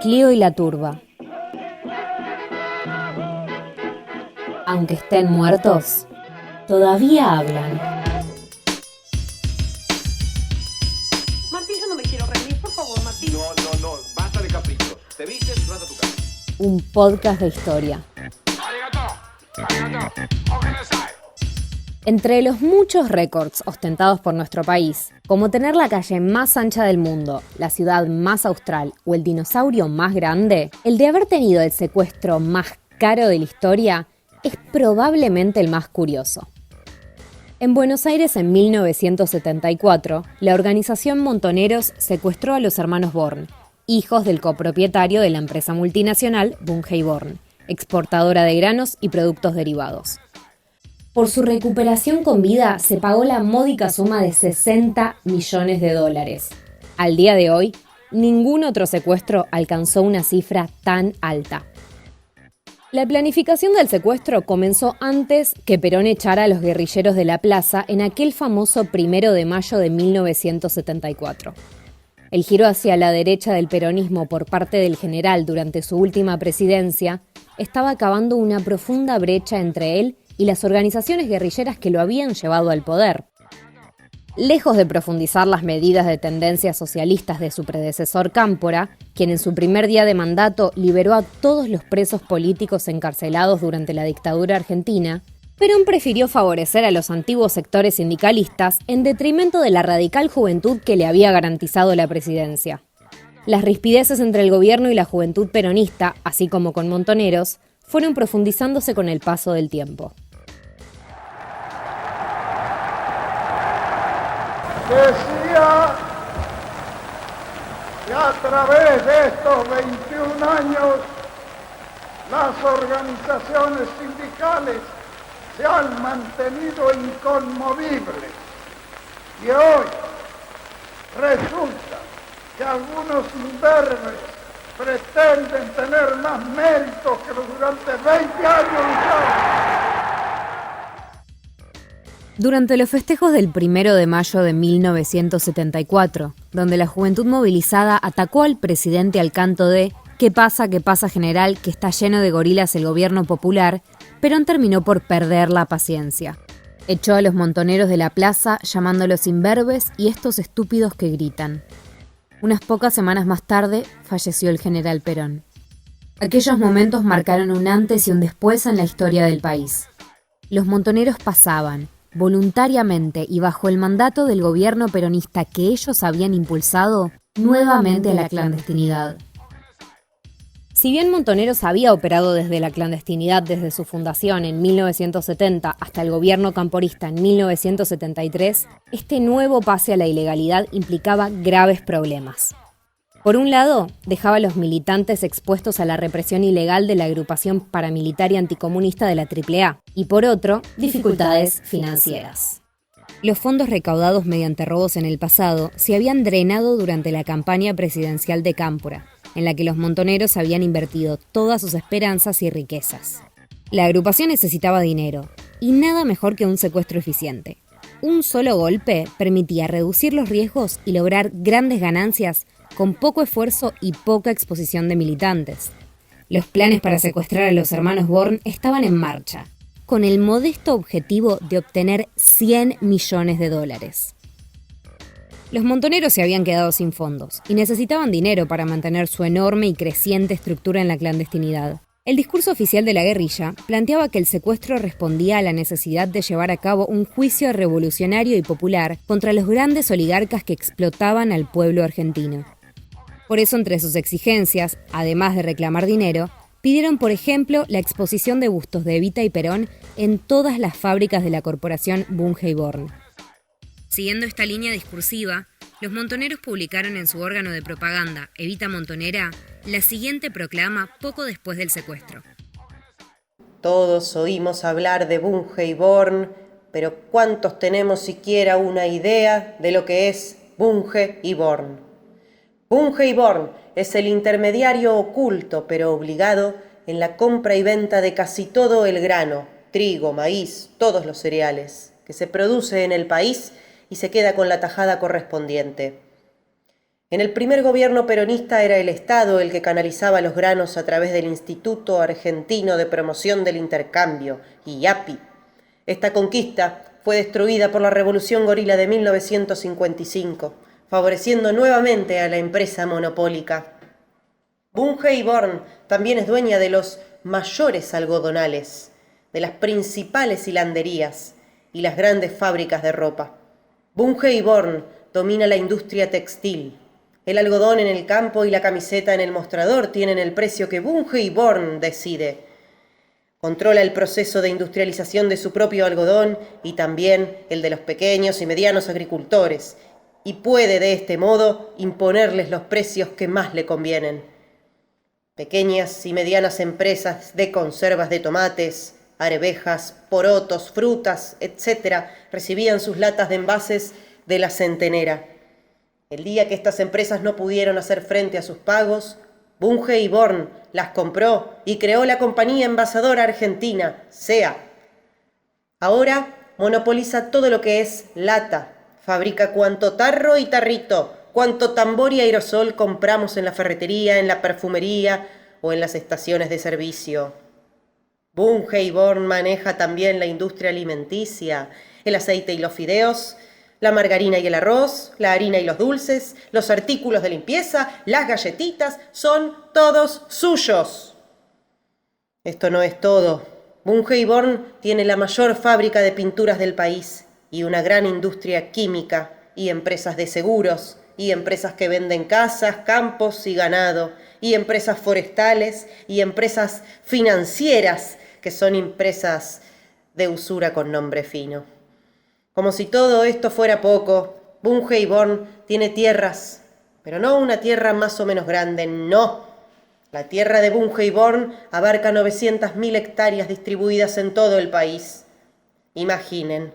Clío y la turba. Aunque estén muertos, todavía hablan. Martín, yo no me quiero reír, por favor, Martín. No, basta de caprichos. Te vistes y vas a tu casa. Un podcast de historia. Entre los muchos récords ostentados por nuestro país, como tener la calle más ancha del mundo, la ciudad más austral o el dinosaurio más grande, el de haber tenido el secuestro más caro de la historia es probablemente el más curioso. En Buenos Aires, en 1974, la organización Montoneros secuestró a los hermanos Born, hijos del copropietario de la empresa multinacional Bunge Born, exportadora de granos y productos derivados. Por su recuperación con vida se pagó la módica suma de $60 millones. Al día de hoy, ningún otro secuestro alcanzó una cifra tan alta. La planificación del secuestro comenzó antes que Perón echara a los guerrilleros de la plaza en aquel famoso 1 de mayo de 1974. El giro hacia la derecha del peronismo por parte del general durante su última presidencia estaba cavando una profunda brecha entre él y las organizaciones guerrilleras que lo habían llevado al poder. Lejos de profundizar las medidas de tendencias socialistas de su predecesor Cámpora, quien en su primer día de mandato liberó a todos los presos políticos encarcelados durante la dictadura argentina, Perón prefirió favorecer a los antiguos sectores sindicalistas en detrimento de la radical juventud que le había garantizado la presidencia. Las rispideces entre el gobierno y la juventud peronista, así como con Montoneros, fueron profundizándose con el paso del tiempo. Decía que a través de estos 21 años las organizaciones sindicales se han mantenido inconmovibles y hoy resulta que algunos imberbes pretenden tener más méritos que los durante 20 años lucharon. Durante los festejos del 1 de mayo de 1974, donde la juventud movilizada atacó al presidente al canto de qué pasa, general, que está lleno de gorilas el gobierno popular, Perón terminó por perder la paciencia. Echó a los montoneros de la plaza llamándolos imberbes y estos estúpidos que gritan. Unas pocas semanas más tarde falleció el general Perón. Aquellos momentos marcaron un antes y un después en la historia del país. Los montoneros pasaban, voluntariamente y bajo el mandato del gobierno peronista que ellos habían impulsado, nuevamente a la clandestinidad. Si bien Montoneros había operado desde la clandestinidad desde su fundación en 1970 hasta el gobierno camporista en 1973, este nuevo pase a la ilegalidad implicaba graves problemas. Por un lado, dejaba a los militantes expuestos a la represión ilegal de la agrupación paramilitar y anticomunista de la AAA, y por otro, dificultades financieras. Los fondos recaudados mediante robos en el pasado se habían drenado durante la campaña presidencial de Cámpora, en la que los montoneros habían invertido todas sus esperanzas y riquezas. La agrupación necesitaba dinero, y nada mejor que un secuestro eficiente. Un solo golpe permitía reducir los riesgos y lograr grandes ganancias con poco esfuerzo y poca exposición de militantes. Los planes para secuestrar a los hermanos Born estaban en marcha, con el modesto objetivo de obtener $100 millones. Los montoneros se habían quedado sin fondos y necesitaban dinero para mantener su enorme y creciente estructura en la clandestinidad. El discurso oficial de la guerrilla planteaba que el secuestro respondía a la necesidad de llevar a cabo un juicio revolucionario y popular contra los grandes oligarcas que explotaban al pueblo argentino. Por eso, entre sus exigencias, además de reclamar dinero, pidieron, por ejemplo, la exposición de bustos de Evita y Perón en todas las fábricas de la corporación Bunge Born. Siguiendo esta línea discursiva, los montoneros publicaron en su órgano de propaganda, Evita Montonera, la siguiente proclama poco después del secuestro. Todos oímos hablar de Bunge Born, pero ¿cuántos tenemos siquiera una idea de lo que es Bunge Born? Bunge Born es el intermediario oculto pero obligado en la compra y venta de casi todo el grano, trigo, maíz, todos los cereales, que se produce en el país y se queda con la tajada correspondiente. En el primer gobierno peronista era el Estado el que canalizaba los granos a través del Instituto Argentino de Promoción del Intercambio, IAPI. Esta conquista fue destruida por la Revolución Gorila de 1955, favoreciendo nuevamente a la empresa monopólica. Bunge y Born también es dueña de los mayores algodonales, de las principales hilanderías y las grandes fábricas de ropa. Bunge y Born domina la industria textil. El algodón en el campo y la camiseta en el mostrador tienen el precio que Bunge y Born decide. Controla el proceso de industrialización de su propio algodón y también el de los pequeños y medianos agricultores, y puede de este modo imponerles los precios que más le convienen. Pequeñas y medianas empresas de conservas de tomates, arvejas, porotos, frutas, etc., recibían sus latas de envases de la centenera. El día que estas empresas no pudieron hacer frente a sus pagos, Bunge y Born las compró y creó la compañía envasadora argentina, SEA. Ahora monopoliza todo lo que es lata, fabrica cuanto tarro y tarrito, cuanto tambor y aerosol compramos en la ferretería, en la perfumería o en las estaciones de servicio. Bunge y Born maneja también la industria alimenticia, el aceite y los fideos, la margarina y el arroz, la harina y los dulces, los artículos de limpieza, las galletitas, son todos suyos. Esto no es todo. Bunge y Born tiene la mayor fábrica de pinturas del país y una gran industria química y empresas de seguros y empresas que venden casas, campos y ganado y empresas forestales y empresas financieras que son empresas de usura con nombre fino. Como si todo esto fuera poco, Bunge y Born tiene tierras, pero no una tierra más o menos grande, no. La tierra de Bunge y Born abarca 900.000 hectáreas distribuidas en todo el país. Imaginen,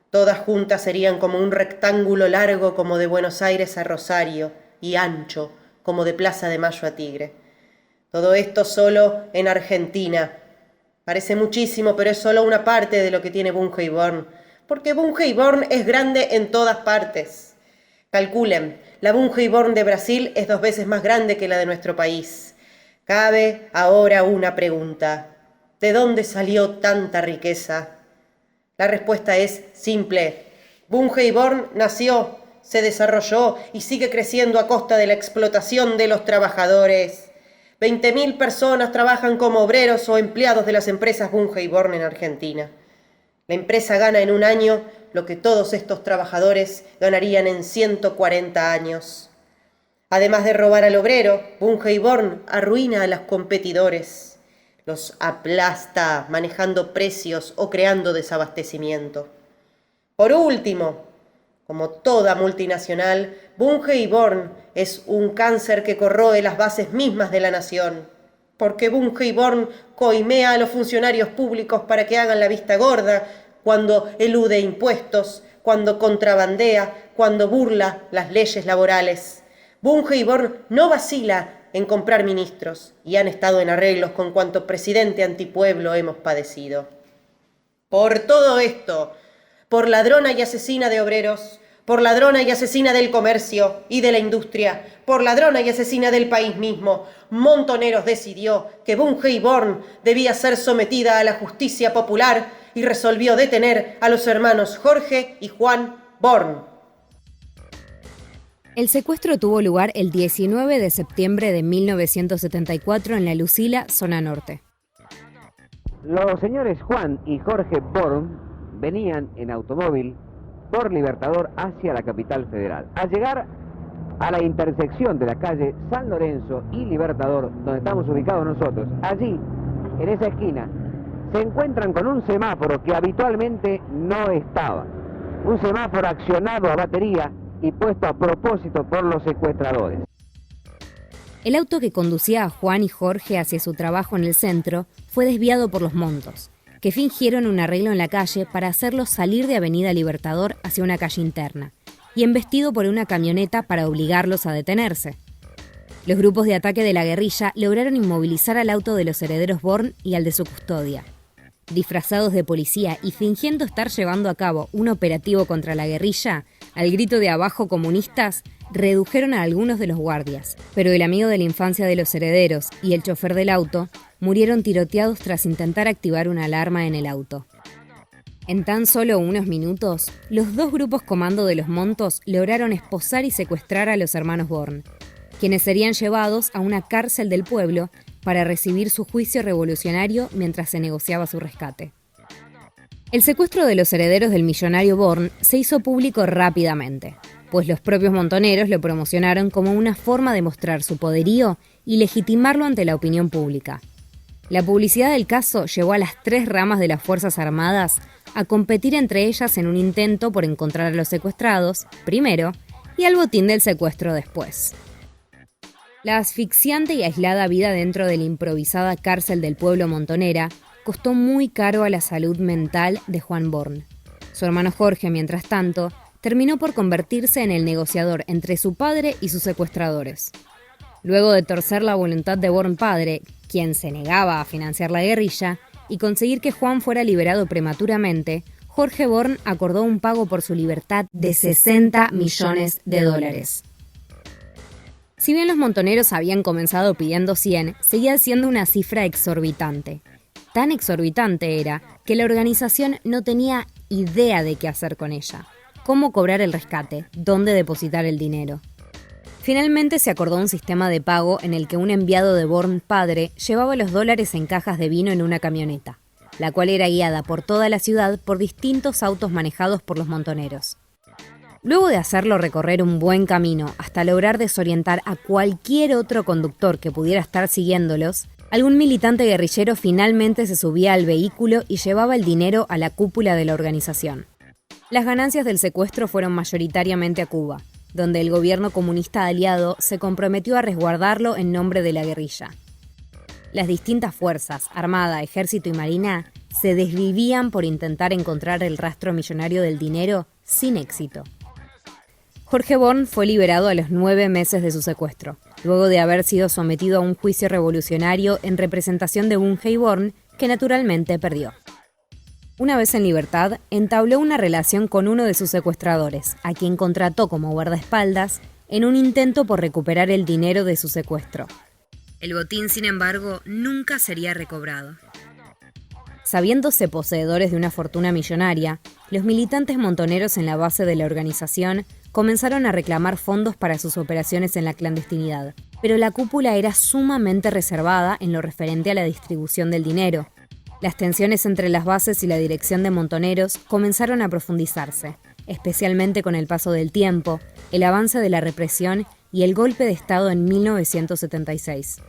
todas juntas serían como un rectángulo largo como de Buenos Aires a Rosario y ancho como de Plaza de Mayo a Tigre. Todo esto solo en Argentina. Parece muchísimo, pero es solo una parte de lo que tiene Bunge y Born, porque Bunge y Born es grande en todas partes. Calculen, la Bunge y Born de Brasil es 2 veces más grande que la de nuestro país. Cabe ahora una pregunta. ¿De dónde salió tanta riqueza? La respuesta es simple. Bunge y Born nació, se desarrolló y sigue creciendo a costa de la explotación de los trabajadores. 20.000 personas trabajan como obreros o empleados de las empresas Bunge y Born en Argentina. La empresa gana en un año lo que todos estos trabajadores ganarían en 140 años. Además de robar al obrero, Bunge y Born arruina a los competidores, los aplasta manejando precios o creando desabastecimiento. Por último, como toda multinacional, Bunge y Born es un cáncer que corroe las bases mismas de la nación, porque Bunge y Born coimea a los funcionarios públicos para que hagan la vista gorda cuando elude impuestos, cuando contrabandea, cuando burla las leyes laborales. Bunge y Born no vacila en comprar ministros y han estado en arreglos con cuanto presidente antipueblo hemos padecido. Por todo esto, por ladrona y asesina de obreros, por ladrona y asesina del comercio y de la industria, por ladrona y asesina del país mismo, Montoneros decidió que Bunge y Born debía ser sometida a la justicia popular y resolvió detener a los hermanos Jorge y Juan Born. El secuestro tuvo lugar el 19 de septiembre de 1974 en La Lucila, zona norte. Los señores Juan y Jorge Born venían en automóvil por Libertador hacia la capital federal. Al llegar a la intersección de la calle San Lorenzo y Libertador, donde estamos ubicados nosotros, allí, en esa esquina, se encuentran con un semáforo que habitualmente no estaba. Un semáforo accionado a batería y puesto a propósito por los secuestradores. El auto que conducía a Juan y Jorge hacia su trabajo en el centro fue desviado por los Montos, que fingieron un arreglo en la calle para hacerlos salir de Avenida Libertador hacia una calle interna, y embestido por una camioneta para obligarlos a detenerse. Los grupos de ataque de la guerrilla lograron inmovilizar al auto de los herederos Born y al de su custodia. Disfrazados de policía y fingiendo estar llevando a cabo un operativo contra la guerrilla, Al grito de abajo comunistas, redujeron a algunos de los guardias, pero el amigo de la infancia de los herederos y el chofer del auto murieron tiroteados tras intentar activar una alarma en el auto. En tan solo unos minutos, los dos grupos comando de los Montos lograron esposar y secuestrar a los hermanos Born, quienes serían llevados a una cárcel del pueblo para recibir su juicio revolucionario mientras se negociaba su rescate. El secuestro de los herederos del millonario Born se hizo público rápidamente, pues los propios montoneros lo promocionaron como una forma de mostrar su poderío y legitimarlo ante la opinión pública. La publicidad del caso llevó a las 3 ramas de las Fuerzas Armadas a competir entre ellas en un intento por encontrar a los secuestrados, primero, y al botín del secuestro después. La asfixiante y aislada vida dentro de la improvisada cárcel del pueblo montonera costó muy caro a la salud mental de Juan Born. Su hermano Jorge, mientras tanto, terminó por convertirse en el negociador entre su padre y sus secuestradores. Luego de torcer la voluntad de Born padre, quien se negaba a financiar la guerrilla, y conseguir que Juan fuera liberado prematuramente, Jorge Born acordó un pago por su libertad de $60 millones. Si bien los montoneros habían comenzado pidiendo 100, seguía siendo una cifra exorbitante. Tan exorbitante era que la organización no tenía idea de qué hacer con ella, cómo cobrar el rescate, dónde depositar el dinero. Finalmente se acordó un sistema de pago en el que un enviado de Born padre llevaba los dólares en cajas de vino en una camioneta, la cual era guiada por toda la ciudad por distintos autos manejados por los montoneros. Luego de hacerlo recorrer un buen camino hasta lograr desorientar a cualquier otro conductor que pudiera estar siguiéndolos, algún militante guerrillero finalmente se subía al vehículo y llevaba el dinero a la cúpula de la organización. Las ganancias del secuestro fueron mayoritariamente a Cuba, donde el gobierno comunista aliado se comprometió a resguardarlo en nombre de la guerrilla. Las distintas fuerzas, Armada, Ejército y Marina, se desvivían por intentar encontrar el rastro millonario del dinero sin éxito. Jorge Born fue liberado a los 9 meses de su secuestro, luego de haber sido sometido a un juicio revolucionario en representación de Bunge y Born, que naturalmente perdió. Una vez en libertad, entabló una relación con uno de sus secuestradores, a quien contrató como guardaespaldas en un intento por recuperar el dinero de su secuestro. El botín, sin embargo, nunca sería recobrado. Sabiéndose poseedores de una fortuna millonaria, los militantes montoneros en la base de la organización comenzaron a reclamar fondos para sus operaciones en la clandestinidad, pero la cúpula era sumamente reservada en lo referente a la distribución del dinero. Las tensiones entre las bases y la dirección de montoneros comenzaron a profundizarse, especialmente con el paso del tiempo, el avance de la represión y el golpe de Estado en 1976.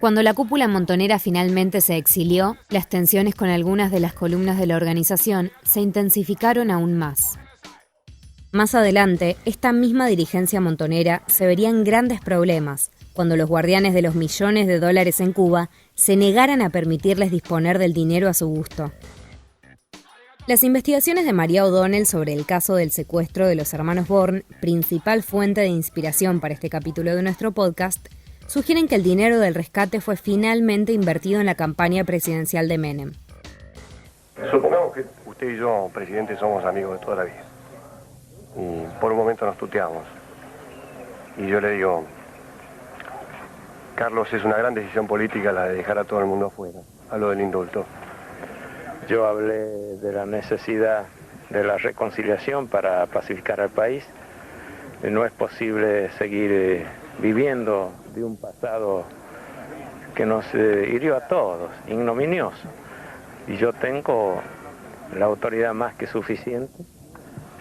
Cuando la cúpula montonera finalmente se exilió, las tensiones con algunas de las columnas de la organización se intensificaron aún más. Más adelante, esta misma dirigencia montonera se vería en grandes problemas cuando los guardianes de los millones de dólares en Cuba se negaran a permitirles disponer del dinero a su gusto. Las investigaciones de María O'Donnell sobre el caso del secuestro de los hermanos Born, principal fuente de inspiración para este capítulo de nuestro podcast, sugieren que el dinero del rescate fue finalmente invertido en la campaña presidencial de Menem. Supongamos que usted y yo, presidente, somos amigos de toda la vida. Y por un momento nos tuteamos. Y yo le digo, Carlos, es una gran decisión política la de dejar a todo el mundo afuera. Hablo del indulto. Yo hablé de la necesidad de la reconciliación para pacificar al país. No es posible seguir viviendo de un pasado que nos hirió a todos, ignominioso. Y yo tengo la autoridad más que suficiente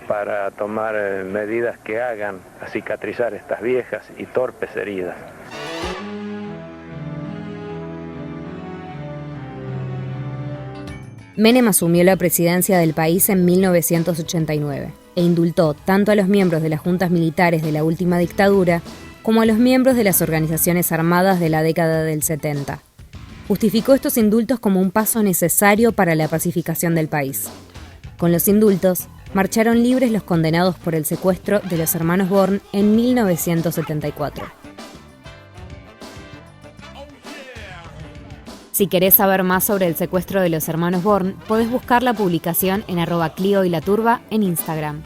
para tomar medidas que hagan a cicatrizar estas viejas y torpes heridas. Menem asumió la presidencia del país en 1989 e indultó tanto a los miembros de las juntas militares de la última dictadura como a los miembros de las organizaciones armadas de la década del 70. Justificó estos indultos como un paso necesario para la pacificación del país. Con los indultos, marcharon libres los condenados por el secuestro de los hermanos Born en 1974. Si querés saber más sobre el secuestro de los hermanos Born, podés buscar la publicación en @Clio y la Turba en Instagram.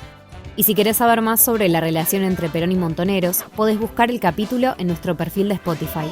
Y si querés saber más sobre la relación entre Perón y Montoneros, podés buscar el capítulo en nuestro perfil de Spotify.